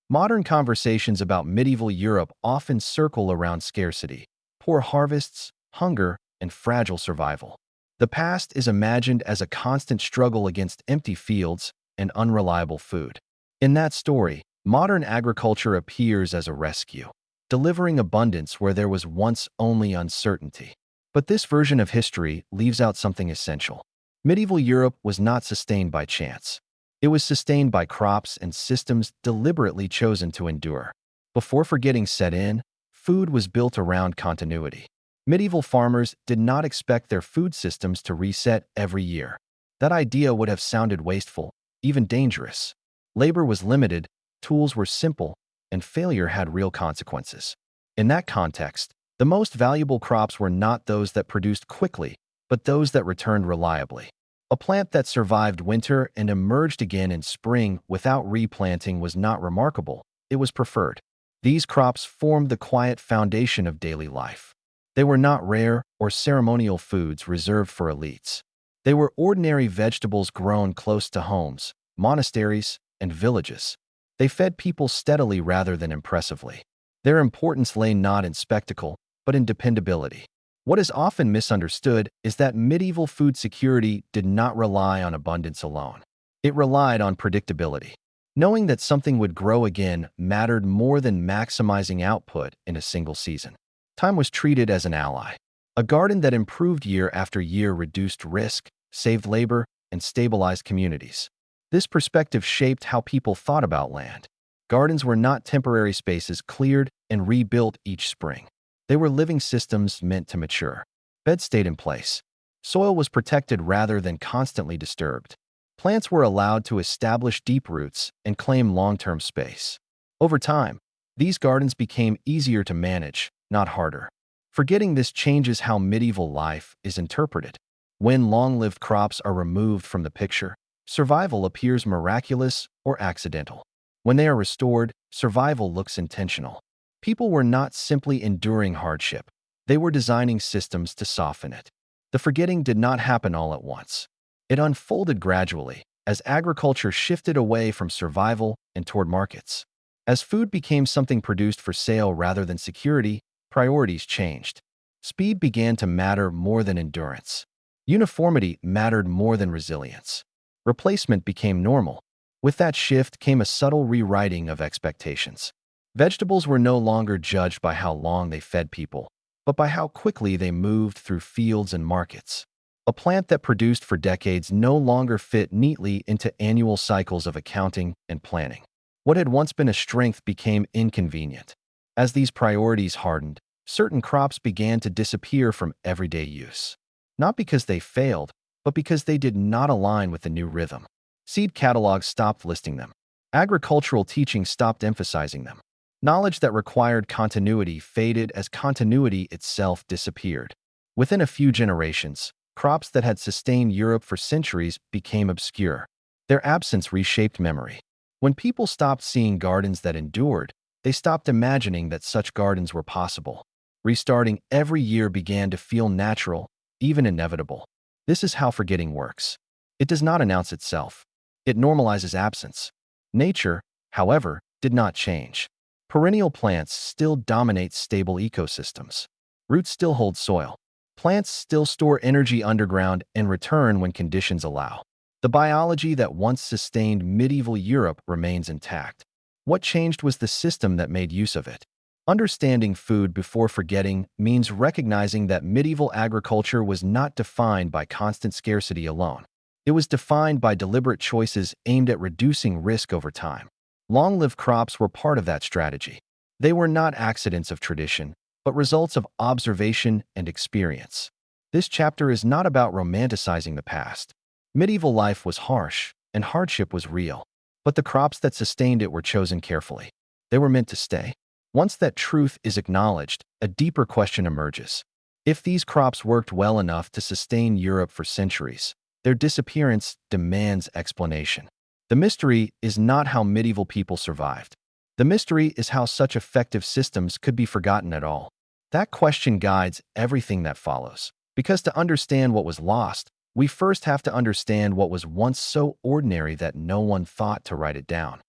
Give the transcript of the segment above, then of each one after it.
Modern conversations about medieval Europe often circle around scarcity, poor harvests, hunger, and fragile survival. The past is imagined as a constant struggle against empty fields and unreliable food. In that story, modern agriculture appears as a rescue, delivering abundance where there was once only uncertainty. But this version of history leaves out something essential. Medieval Europe was not sustained by chance. It was sustained by crops and systems deliberately chosen to endure. Before forgetting set in, food was built around continuity. Medieval farmers did not expect their food systems to reset every year. That idea would have sounded wasteful, even dangerous. Labor was limited, tools were simple, and failure had real consequences. In that context, the most valuable crops were not those that produced quickly, but those that returned reliably. A plant that survived winter and emerged again in spring without replanting was not remarkable, it was preferred. These crops formed the quiet foundation of daily life. They were not rare or ceremonial foods reserved for elites. They were ordinary vegetables grown close to homes, monasteries, and villages. They fed people steadily rather than impressively. Their importance lay not in spectacle, but in dependability. What is often misunderstood is that medieval food security did not rely on abundance alone. It relied on predictability. Knowing that something would grow again mattered more than maximizing output in a single season. Time was treated as an ally. A garden that improved year after year reduced risk, saved labor, and stabilized communities. This perspective shaped how people thought about land. Gardens were not temporary spaces cleared and rebuilt each spring. They were living systems meant to mature. Beds stayed in place. Soil was protected rather than constantly disturbed. Plants were allowed to establish deep roots and claim long-term space. Over time, these gardens became easier to manage, not harder. Forgetting this changes how medieval life is interpreted. When long-lived crops are removed from the picture, survival appears miraculous or accidental. When they are restored, survival looks intentional. People were not simply enduring hardship. They were designing systems to soften it. The forgetting did not happen all at once. It unfolded gradually as agriculture shifted away from survival and toward markets. As food became something produced for sale rather than security, priorities changed. Speed began to matter more than endurance. Uniformity mattered more than resilience. Replacement became normal. With that shift came a subtle rewriting of expectations. Vegetables were no longer judged by how long they fed people, but by how quickly they moved through fields and markets. A plant that produced for decades no longer fit neatly into annual cycles of accounting and planning. What had once been a strength became inconvenient. As these priorities hardened, certain crops began to disappear from everyday use. Not because they failed, but because they did not align with the new rhythm. Seed catalogs stopped listing them. Agricultural teaching stopped emphasizing them. Knowledge that required continuity faded as continuity itself disappeared. Within a few generations, crops that had sustained Europe for centuries became obscure. Their absence reshaped memory. When people stopped seeing gardens that endured, they stopped imagining that such gardens were possible. Restarting every year began to feel natural, even inevitable. This is how forgetting works. It does not announce itself. It normalizes absence. Nature, however, did not change. Perennial plants still dominate stable ecosystems. Roots still hold soil. Plants still store energy underground and return when conditions allow. The biology that once sustained medieval Europe remains intact. What changed was the system that made use of it. Understanding food before forgetting means recognizing that medieval agriculture was not defined by constant scarcity alone. It was defined by deliberate choices aimed at reducing risk over time. Long-lived crops were part of that strategy. They were not accidents of tradition, but results of observation and experience. This chapter is not about romanticizing the past. Medieval life was harsh, and hardship was real. But the crops that sustained it were chosen carefully. They were meant to stay. Once that truth is acknowledged, a deeper question emerges. If these crops worked well enough to sustain Europe for centuries, their disappearance demands explanation. The mystery is not how medieval people survived. The mystery is how such effective systems could be forgotten at all. That question guides everything that follows. Because to understand what was lost, we first have to understand what was once so ordinary that no one thought to write it down.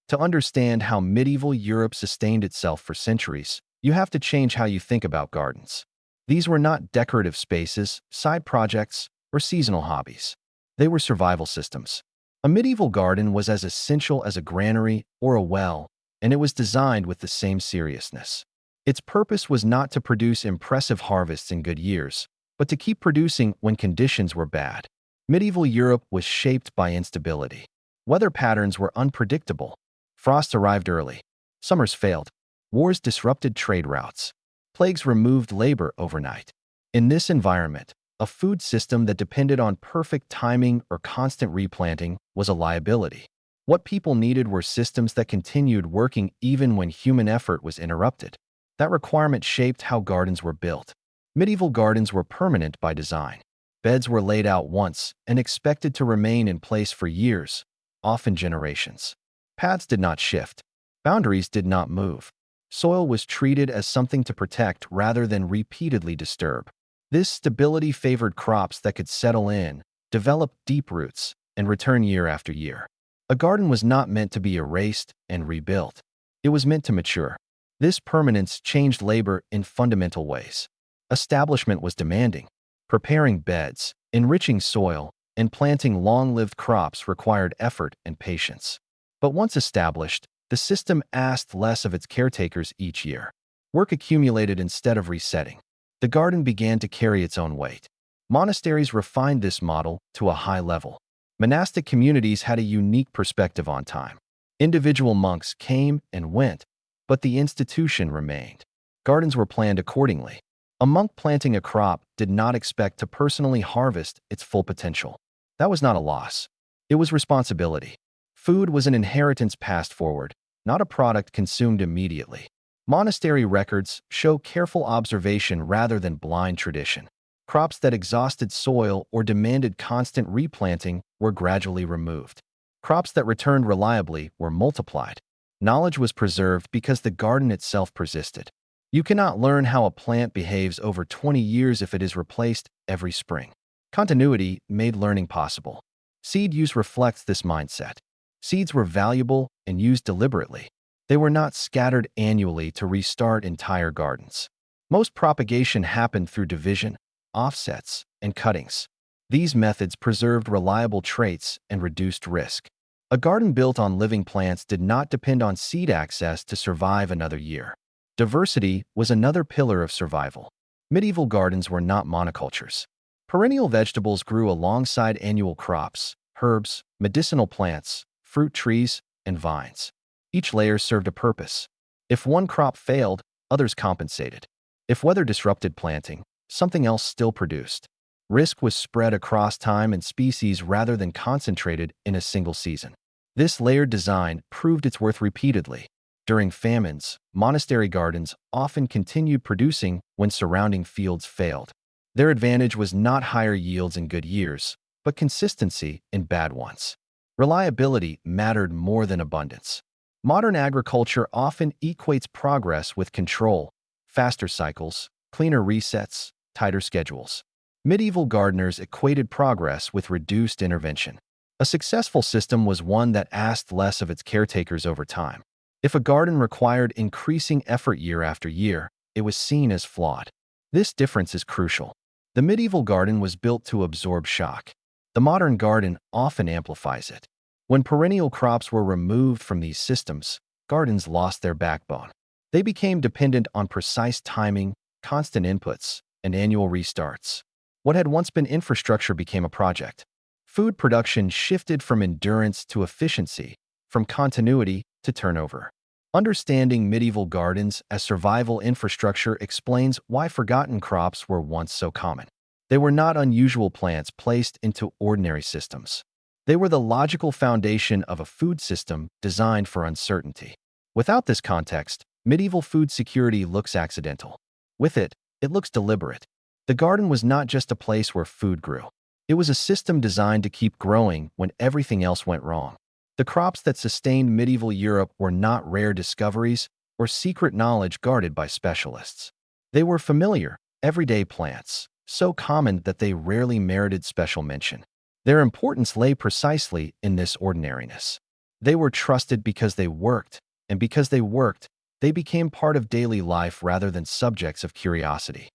To understand how medieval Europe sustained itself for centuries, you have to change how you think about gardens. These were not decorative spaces, side projects, or seasonal hobbies. They were survival systems. A medieval garden was as essential as a granary or a well, and it was designed with the same seriousness. Its purpose was not to produce impressive harvests in good years, but to keep producing when conditions were bad. Medieval Europe was shaped by instability. Weather patterns were unpredictable. Frosts arrived early. Summers failed. Wars disrupted trade routes. Plagues removed labor overnight. In this environment, a food system that depended on perfect timing or constant replanting was a liability. What people needed were systems that continued working even when human effort was interrupted. That requirement shaped how gardens were built. Medieval gardens were permanent by design. Beds were laid out once and expected to remain in place for years, often generations. Paths did not shift. Boundaries did not move. Soil was treated as something to protect rather than repeatedly disturb. This stability favored crops that could settle in, develop deep roots, and return year after year. A garden was not meant to be erased and rebuilt. It was meant to mature. This permanence changed labor in fundamental ways. Establishment was demanding. Preparing beds, enriching soil, and planting long-lived crops required effort and patience. But once established, the system asked less of its caretakers each year. Work accumulated instead of resetting. The garden began to carry its own weight. Monasteries refined this model to a high level. Monastic communities had a unique perspective on time. Individual monks came and went, but the institution remained. Gardens were planned accordingly. A monk planting a crop did not expect to personally harvest its full potential. That was not a loss. It was responsibility. Food was an inheritance passed forward, not a product consumed immediately. Monastery records show careful observation rather than blind tradition. Crops that exhausted soil or demanded constant replanting were gradually removed. Crops that returned reliably were multiplied. Knowledge was preserved because the garden itself persisted. You cannot learn how a plant behaves over 20 years if it is replaced every spring. Continuity made learning possible. Seed use reflects this mindset. Seeds were valuable and used deliberately. They were not scattered annually to restart entire gardens. Most propagation happened through division, offsets, and cuttings. These methods preserved reliable traits and reduced risk. A garden built on living plants did not depend on seed access to survive another year. Diversity was another pillar of survival. Medieval gardens were not monocultures. Perennial vegetables grew alongside annual crops, herbs, medicinal plants, fruit trees, and vines. Each layer served a purpose. If one crop failed, others compensated. If weather disrupted planting, something else still produced. Risk was spread across time and species rather than concentrated in a single season. This layered design proved its worth repeatedly. During famines, monastery gardens often continued producing when surrounding fields failed. Their advantage was not higher yields in good years, but consistency in bad ones. Reliability mattered more than abundance. Modern agriculture often equates progress with control, faster cycles, cleaner resets, tighter schedules. Medieval gardeners equated progress with reduced intervention. A successful system was one that asked less of its caretakers over time. If a garden required increasing effort year after year, it was seen as flawed. This difference is crucial. The medieval garden was built to absorb shock. The modern garden often amplifies it. When perennial crops were removed from these systems, gardens lost their backbone. They became dependent on precise timing, constant inputs, and annual restarts. What had once been infrastructure became a project. Food production shifted from endurance to efficiency, from continuity to turnover. Understanding medieval gardens as survival infrastructure explains why forgotten crops were once so common. They were not unusual plants placed into ordinary systems. They were the logical foundation of a food system designed for uncertainty. Without this context, medieval food security looks accidental. With it, it looks deliberate. The garden was not just a place where food grew. It was a system designed to keep growing when everything else went wrong. The crops that sustained medieval Europe were not rare discoveries or secret knowledge guarded by specialists. They were familiar, everyday plants, so common that they rarely merited special mention. Their importance lay precisely in this ordinariness. They were trusted because they worked, and because they worked, they became part of daily life rather than subjects of curiosity.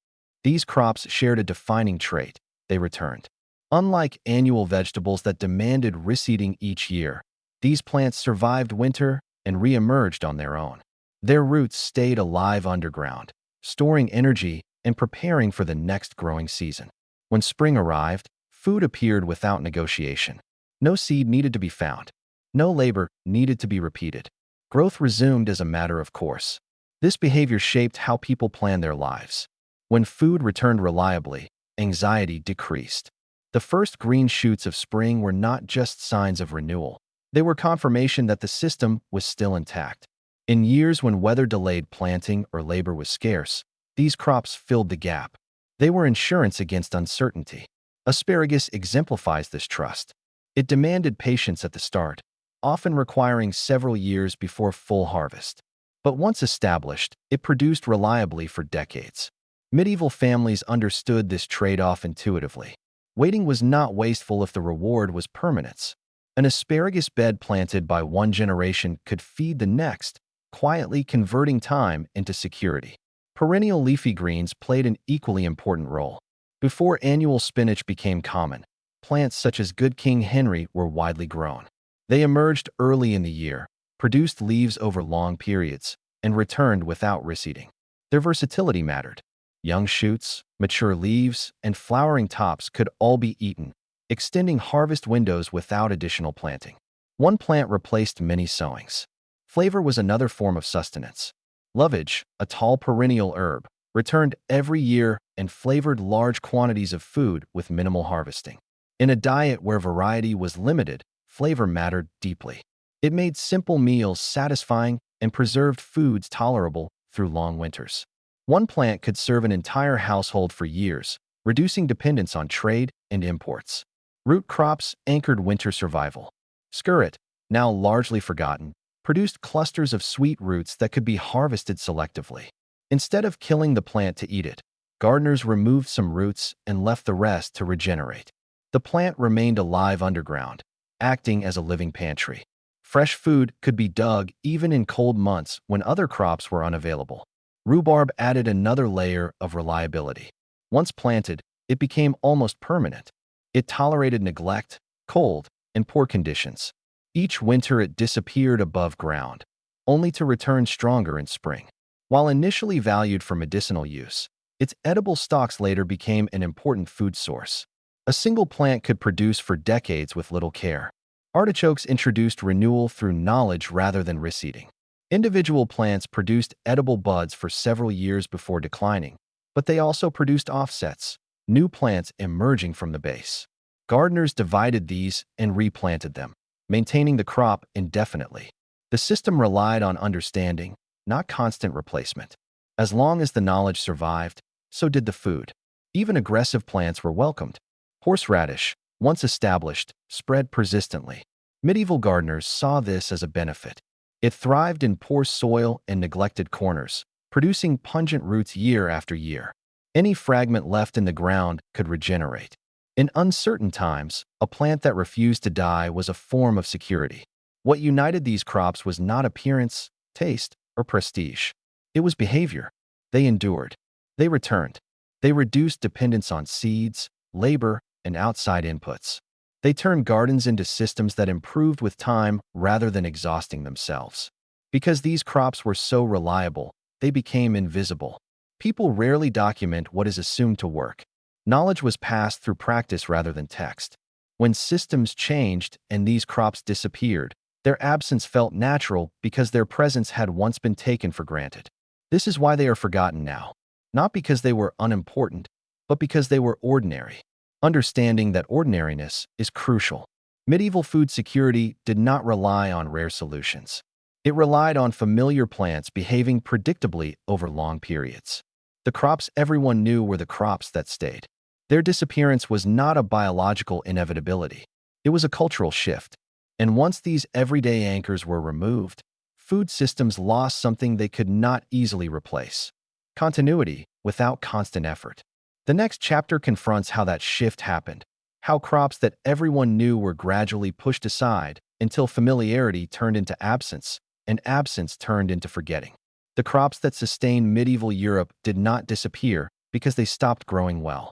These crops shared a defining trait: they returned. Unlike annual vegetables that demanded reseeding each year, these plants survived winter and re-emerged on their own. Their roots stayed alive underground, storing energy and preparing for the next growing season. When spring arrived, food appeared without negotiation. No seed needed to be found. No labor needed to be repeated. Growth resumed as a matter of course. This behavior shaped how people planned their lives. When food returned reliably, anxiety decreased. The first green shoots of spring were not just signs of renewal. They were confirmation that the system was still intact. In years when weather delayed planting or labor was scarce, these crops filled the gap. They were insurance against uncertainty. Asparagus exemplifies this trust. It demanded patience at the start, often requiring several years before full harvest. But once established, it produced reliably for decades. Medieval families understood this trade-off intuitively. Waiting was not wasteful if the reward was permanence. An asparagus bed planted by one generation could feed the next, quietly converting time into security. Perennial leafy greens played an equally important role. Before annual spinach became common, plants such as Good King Henry were widely grown. They emerged early in the year, produced leaves over long periods, and returned without reseeding. Their versatility mattered. Young shoots, mature leaves, and flowering tops could all be eaten, extending harvest windows without additional planting. One plant replaced many sowings. Flavor was another form of sustenance. Lovage, a tall perennial herb, returned every year and flavored large quantities of food with minimal harvesting. In a diet where variety was limited, flavor mattered deeply. It made simple meals satisfying and preserved foods tolerable through long winters. One plant could serve an entire household for years, reducing dependence on trade and imports. Root crops anchored winter survival. Skirret, now largely forgotten, produced clusters of sweet roots that could be harvested selectively. Instead of killing the plant to eat it, gardeners removed some roots and left the rest to regenerate. The plant remained alive underground, acting as a living pantry. Fresh food could be dug even in cold months when other crops were unavailable. Rhubarb added another layer of reliability. Once planted, it became almost permanent. It tolerated neglect, cold, and poor conditions. Each winter it disappeared above ground, only to return stronger in spring. While initially valued for medicinal use, its edible stalks later became an important food source. A single plant could produce for decades with little care. Artichokes introduced renewal through knowledge rather than reseeding. Individual plants produced edible buds for several years before declining, but they also produced offsets, new plants emerging from the base. Gardeners divided these and replanted them, maintaining the crop indefinitely. The system relied on understanding, not constant replacement. As long as the knowledge survived, so did the food. Even aggressive plants were welcomed. Horseradish, once established, spread persistently. Medieval gardeners saw this as a benefit. It thrived in poor soil and neglected corners, producing pungent roots year after year. Any fragment left in the ground could regenerate. In uncertain times, a plant that refused to die was a form of security. What united these crops was not appearance, taste, or prestige. It was behavior. They endured. They returned. They reduced dependence on seeds, labor, and outside inputs. They turned gardens into systems that improved with time rather than exhausting themselves. Because these crops were so reliable, they became invisible. People rarely document what is assumed to work. Knowledge was passed through practice rather than text. When systems changed and these crops disappeared, their absence felt natural because their presence had once been taken for granted. This is why they are forgotten now. Not because they were unimportant, but because they were ordinary. Understanding that ordinariness is crucial. Medieval food security did not rely on rare solutions. It relied on familiar plants behaving predictably over long periods. The crops everyone knew were the crops that stayed. Their disappearance was not a biological inevitability. It was a cultural shift. And once these everyday anchors were removed, food systems lost something they could not easily replace: continuity without constant effort. The next chapter confronts how that shift happened, how crops that everyone knew were gradually pushed aside until familiarity turned into absence, and absence turned into forgetting. The crops that sustained medieval Europe did not disappear because they stopped growing well.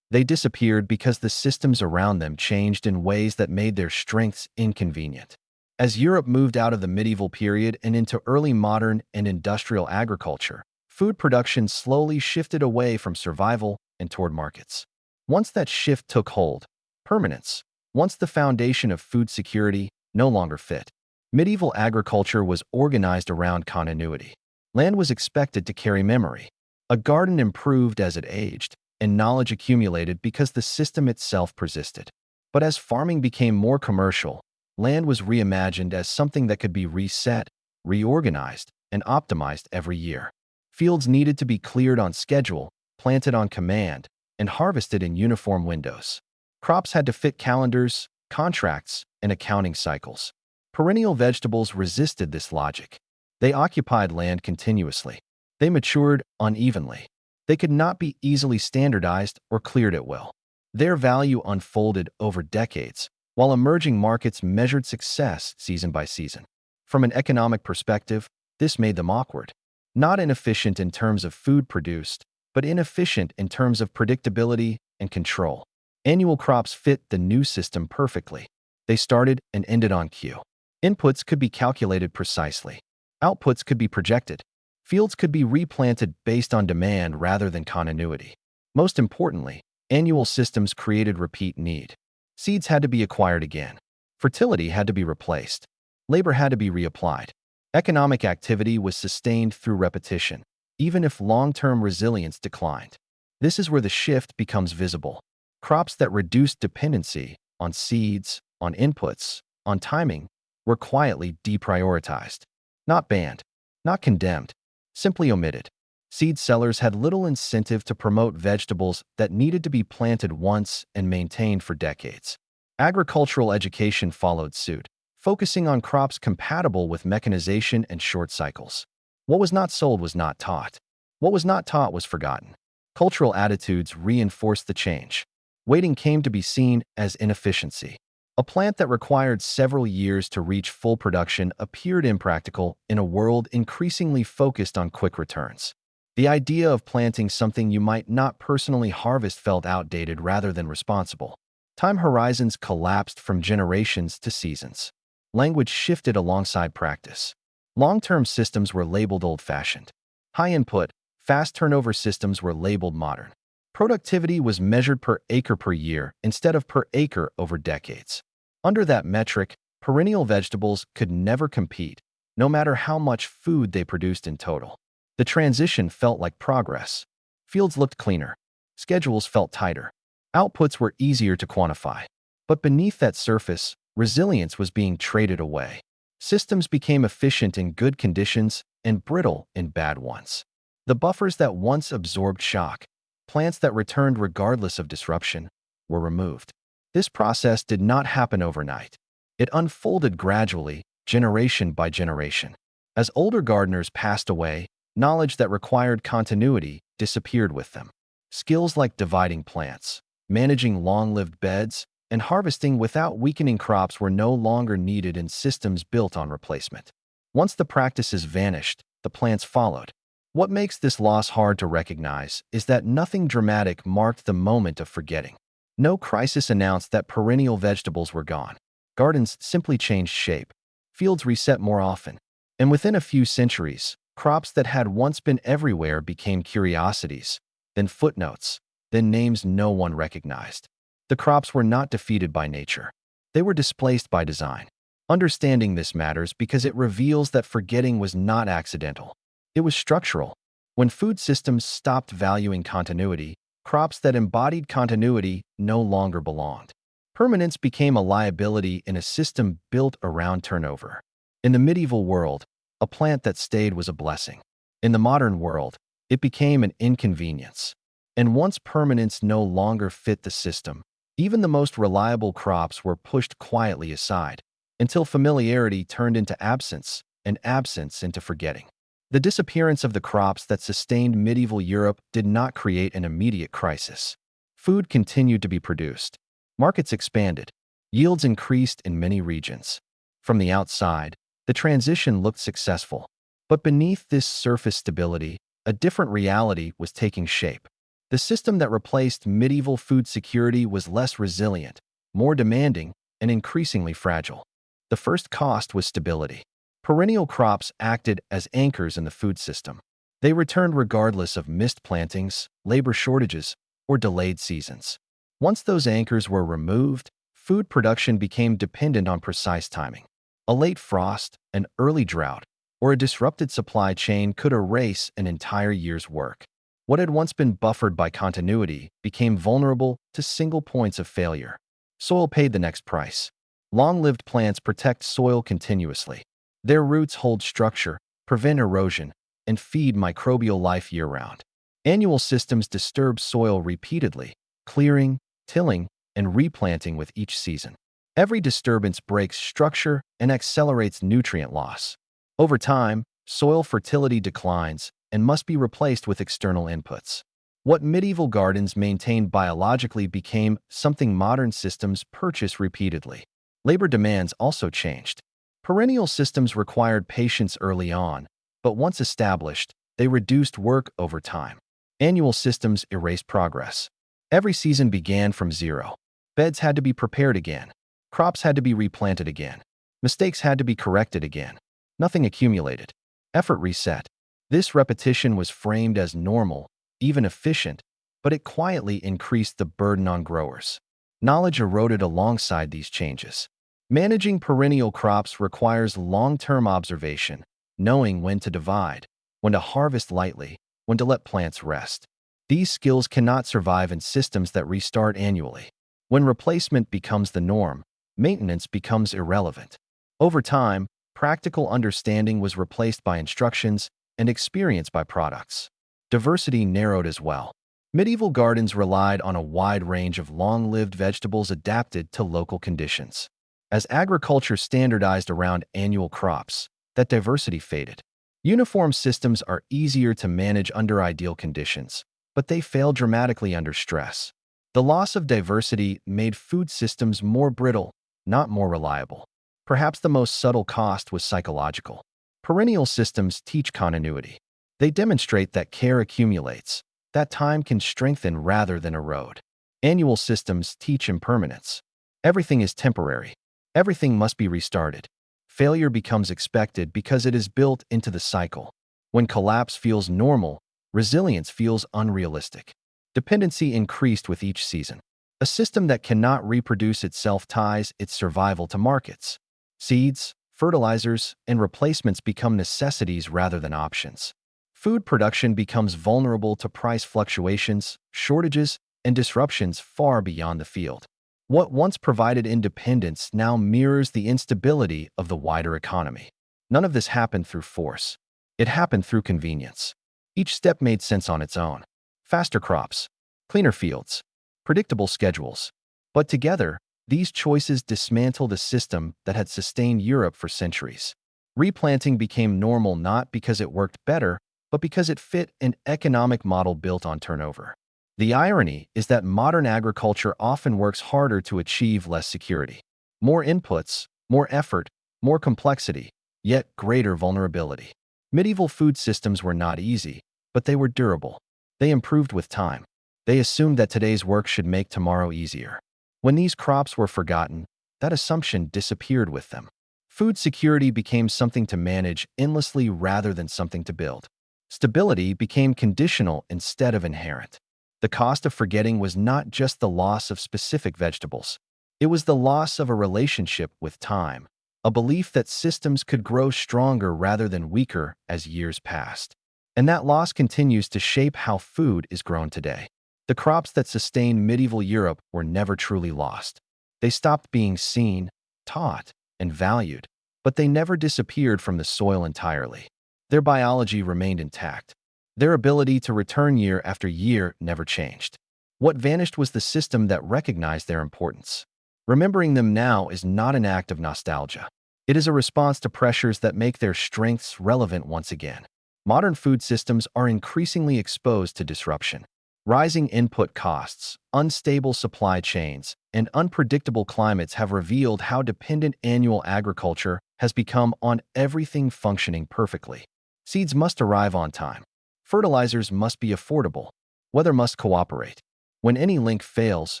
They disappeared because the systems around them changed in ways that made their strengths inconvenient. As Europe moved out of the medieval period and into early modern and industrial agriculture, food production slowly shifted away from survival and toward markets. Once that shift took hold, permanence, once the foundation of food security, no longer fit. Medieval agriculture was organized around continuity. Land was expected to carry memory. A garden improved as it aged, and knowledge accumulated because the system itself persisted. But as farming became more commercial, land was reimagined as something that could be reset, reorganized, and optimized every year. Fields needed to be cleared on schedule, planted on command, and harvested in uniform windows. Crops had to fit calendars, contracts, and accounting cycles. Perennial vegetables resisted this logic. They occupied land continuously. They matured unevenly. They could not be easily standardized or cleared at will. Their value unfolded over decades, while emerging markets measured success season by season. From an economic perspective, this made them awkward. Not inefficient in terms of food produced, but inefficient in terms of predictability and control. Annual crops fit the new system perfectly. They started and ended on cue. Inputs could be calculated precisely. Outputs could be projected. Fields could be replanted based on demand rather than continuity. Most importantly, annual systems created repeat need. Seeds had to be acquired again. Fertility had to be replaced. Labor had to be reapplied. Economic activity was sustained through repetition, even if long-term resilience declined. This is where the shift becomes visible. Crops that reduced dependency on seeds, on inputs, on timing, were quietly deprioritized. Not banned, not condemned, simply omitted. Seed sellers had little incentive to promote vegetables that needed to be planted once and maintained for decades. Agricultural education followed suit, focusing on crops compatible with mechanization and short cycles. What was not sold was not taught. What was not taught was forgotten. Cultural attitudes reinforced the change. Waiting came to be seen as inefficiency. A plant that required several years to reach full production appeared impractical in a world increasingly focused on quick returns. The idea of planting something you might not personally harvest felt outdated rather than responsible. Time horizons collapsed from generations to seasons. Language shifted alongside practice. Long-term systems were labeled old-fashioned. High-input, fast turnover systems were labeled modern. Productivity was measured per acre per year instead of per acre over decades. Under that metric, perennial vegetables could never compete, no matter how much food they produced in total. The transition felt like progress. Fields looked cleaner. Schedules felt tighter. Outputs were easier to quantify. But beneath that surface, resilience was being traded away. Systems became efficient in good conditions and brittle in bad ones. The buffers that once absorbed shock, plants that returned regardless of disruption, were removed. This process did not happen overnight. It unfolded gradually, generation by generation. As older gardeners passed away, knowledge that required continuity disappeared with them. Skills like dividing plants, managing long-lived beds, and harvesting without weakening crops were no longer needed in systems built on replacement. Once the practices vanished, the plants followed. What makes this loss hard to recognize is that nothing dramatic marked the moment of forgetting. No crisis announced that perennial vegetables were gone. Gardens simply changed shape. Fields reset more often. And within a few centuries, crops that had once been everywhere became curiosities, then footnotes, then names no one recognized. The crops were not defeated by nature. They were displaced by design. Understanding this matters because it reveals that forgetting was not accidental. It was structural. When food systems stopped valuing continuity, crops that embodied continuity no longer belonged. Permanence became a liability in a system built around turnover. In the medieval world, a plant that stayed was a blessing. In the modern world, it became an inconvenience. And once permanence no longer fit the system, even the most reliable crops were pushed quietly aside, until familiarity turned into absence, and absence into forgetting. The disappearance of the crops that sustained medieval Europe did not create an immediate crisis. Food continued to be produced. Markets expanded. Yields increased in many regions. From the outside, the transition looked successful. But beneath this surface stability, a different reality was taking shape. The system that replaced medieval food security was less resilient, more demanding, and increasingly fragile. The first cost was stability. Perennial crops acted as anchors in the food system. They returned regardless of missed plantings, labor shortages, or delayed seasons. Once those anchors were removed, food production became dependent on precise timing. A late frost, an early drought, or a disrupted supply chain could erase an entire year's work. What had once been buffered by continuity became vulnerable to single points of failure. Soil paid the next price. Long-lived plants protect soil continuously. Their roots hold structure, prevent erosion, and feed microbial life year-round. Annual systems disturb soil repeatedly, clearing, tilling, and replanting with each season. Every disturbance breaks structure and accelerates nutrient loss. Over time, soil fertility declines and must be replaced with external inputs. What medieval gardens maintained biologically became something modern systems purchase repeatedly. Labor demands also changed. Perennial systems required patience early on, but once established, they reduced work over time. Annual systems erased progress. Every season began from zero. Beds had to be prepared again. Crops had to be replanted again. Mistakes had to be corrected again. Nothing accumulated. Effort reset. This repetition was framed as normal, even efficient, but it quietly increased the burden on growers. Knowledge eroded alongside these changes. Managing perennial crops requires long-term observation, knowing when to divide, when to harvest lightly, when to let plants rest. These skills cannot survive in systems that restart annually. When replacement becomes the norm, maintenance becomes irrelevant. Over time, practical understanding was replaced by instructions and experience by products. Diversity narrowed as well. Medieval gardens relied on a wide range of long-lived vegetables adapted to local conditions. As agriculture standardized around annual crops, that diversity faded. Uniform systems are easier to manage under ideal conditions, but they fail dramatically under stress. The loss of diversity made food systems more brittle, not more reliable. Perhaps the most subtle cost was psychological. Perennial systems teach continuity. They demonstrate that care accumulates, that time can strengthen rather than erode. Annual systems teach impermanence. Everything is temporary. Everything must be restarted. Failure becomes expected because it is built into the cycle. When collapse feels normal, resilience feels unrealistic. Dependency increased with each season. A system that cannot reproduce itself ties its survival to markets. Seeds, fertilizers, and replacements become necessities rather than options. Food production becomes vulnerable to price fluctuations, shortages, and disruptions far beyond the field. What once provided independence now mirrors the instability of the wider economy. None of this happened through force. It happened through convenience. Each step made sense on its own. Faster crops, cleaner fields, predictable schedules. But together, these choices dismantled a system that had sustained Europe for centuries. Replanting became normal not because it worked better, but because it fit an economic model built on turnover. The irony is that modern agriculture often works harder to achieve less security. More inputs, more effort, more complexity, yet greater vulnerability. Medieval food systems were not easy, but they were durable. They improved with time. They assumed that today's work should make tomorrow easier. When these crops were forgotten, that assumption disappeared with them. Food security became something to manage endlessly rather than something to build. Stability became conditional instead of inherent. The cost of forgetting was not just the loss of specific vegetables. It was the loss of a relationship with time, a belief that systems could grow stronger rather than weaker as years passed. And that loss continues to shape how food is grown today. The crops that sustained medieval Europe were never truly lost. They stopped being seen, taught, and valued, but they never disappeared from the soil entirely. Their biology remained intact. Their ability to return year after year never changed. What vanished was the system that recognized their importance. Remembering them now is not an act of nostalgia. It is a response to pressures that make their strengths relevant once again. Modern food systems are increasingly exposed to disruption. Rising input costs, unstable supply chains, and unpredictable climates have revealed how dependent annual agriculture has become on everything functioning perfectly. Seeds must arrive on time. Fertilizers must be affordable. Weather must cooperate. When any link fails,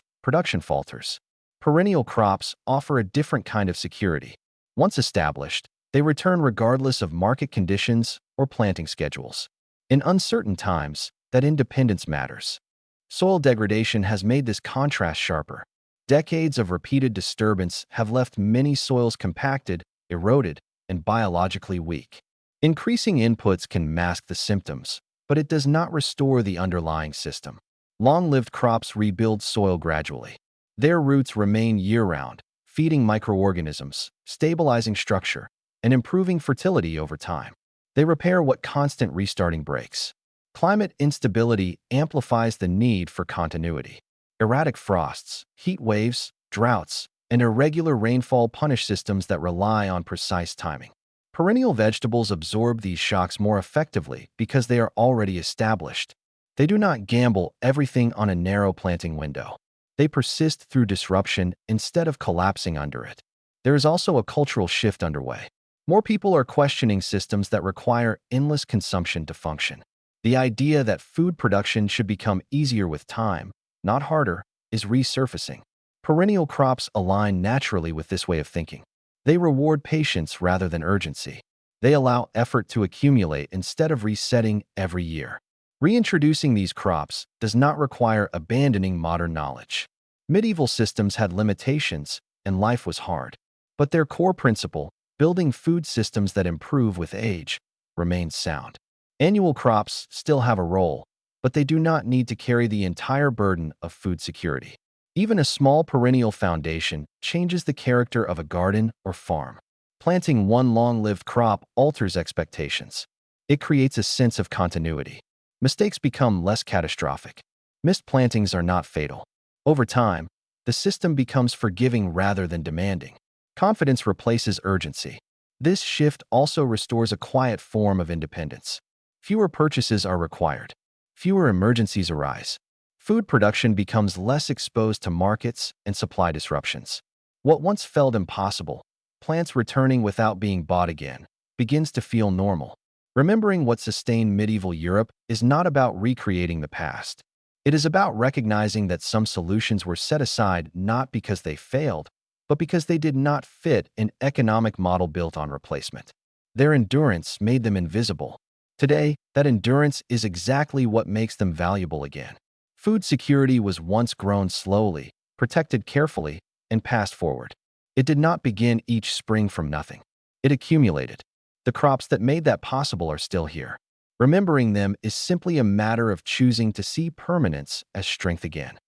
production falters. Perennial crops offer a different kind of security. Once established, they return regardless of market conditions or planting schedules. In uncertain times, that independence matters. Soil degradation has made this contrast sharper. Decades of repeated disturbance have left many soils compacted, eroded, and biologically weak. Increasing inputs can mask the symptoms, but it does not restore the underlying system. Long-lived crops rebuild soil gradually. Their roots remain year-round, feeding microorganisms, stabilizing structure, and improving fertility over time. They repair what constant restarting breaks. Climate instability amplifies the need for continuity. Erratic frosts, heat waves, droughts, and irregular rainfall punish systems that rely on precise timing. Perennial vegetables absorb these shocks more effectively because they are already established. They do not gamble everything on a narrow planting window. They persist through disruption instead of collapsing under it. There is also a cultural shift underway. More people are questioning systems that require endless consumption to function. The idea that food production should become easier with time, not harder, is resurfacing. Perennial crops align naturally with this way of thinking. They reward patience rather than urgency. They allow effort to accumulate instead of resetting every year. Reintroducing these crops does not require abandoning modern knowledge. Medieval systems had limitations, and life was hard. But their core principle, building food systems that improve with age, remains sound. Annual crops still have a role, but they do not need to carry the entire burden of food security. Even a small perennial foundation changes the character of a garden or farm. Planting one long-lived crop alters expectations. It creates a sense of continuity. Mistakes become less catastrophic. Missed plantings are not fatal. Over time, the system becomes forgiving rather than demanding. Confidence replaces urgency. This shift also restores a quiet form of independence. Fewer purchases are required. Fewer emergencies arise. Food production becomes less exposed to markets and supply disruptions. What once felt impossible, plants returning without being bought again, begins to feel normal. Remembering what sustained medieval Europe is not about recreating the past. It is about recognizing that some solutions were set aside not because they failed, but because they did not fit an economic model built on replacement. Their endurance made them invisible. Today, that endurance is exactly what makes them valuable again. Food security was once grown slowly, protected carefully, and passed forward. It did not begin each spring from nothing. It accumulated. The crops that made that possible are still here. Remembering them is simply a matter of choosing to see permanence as strength again.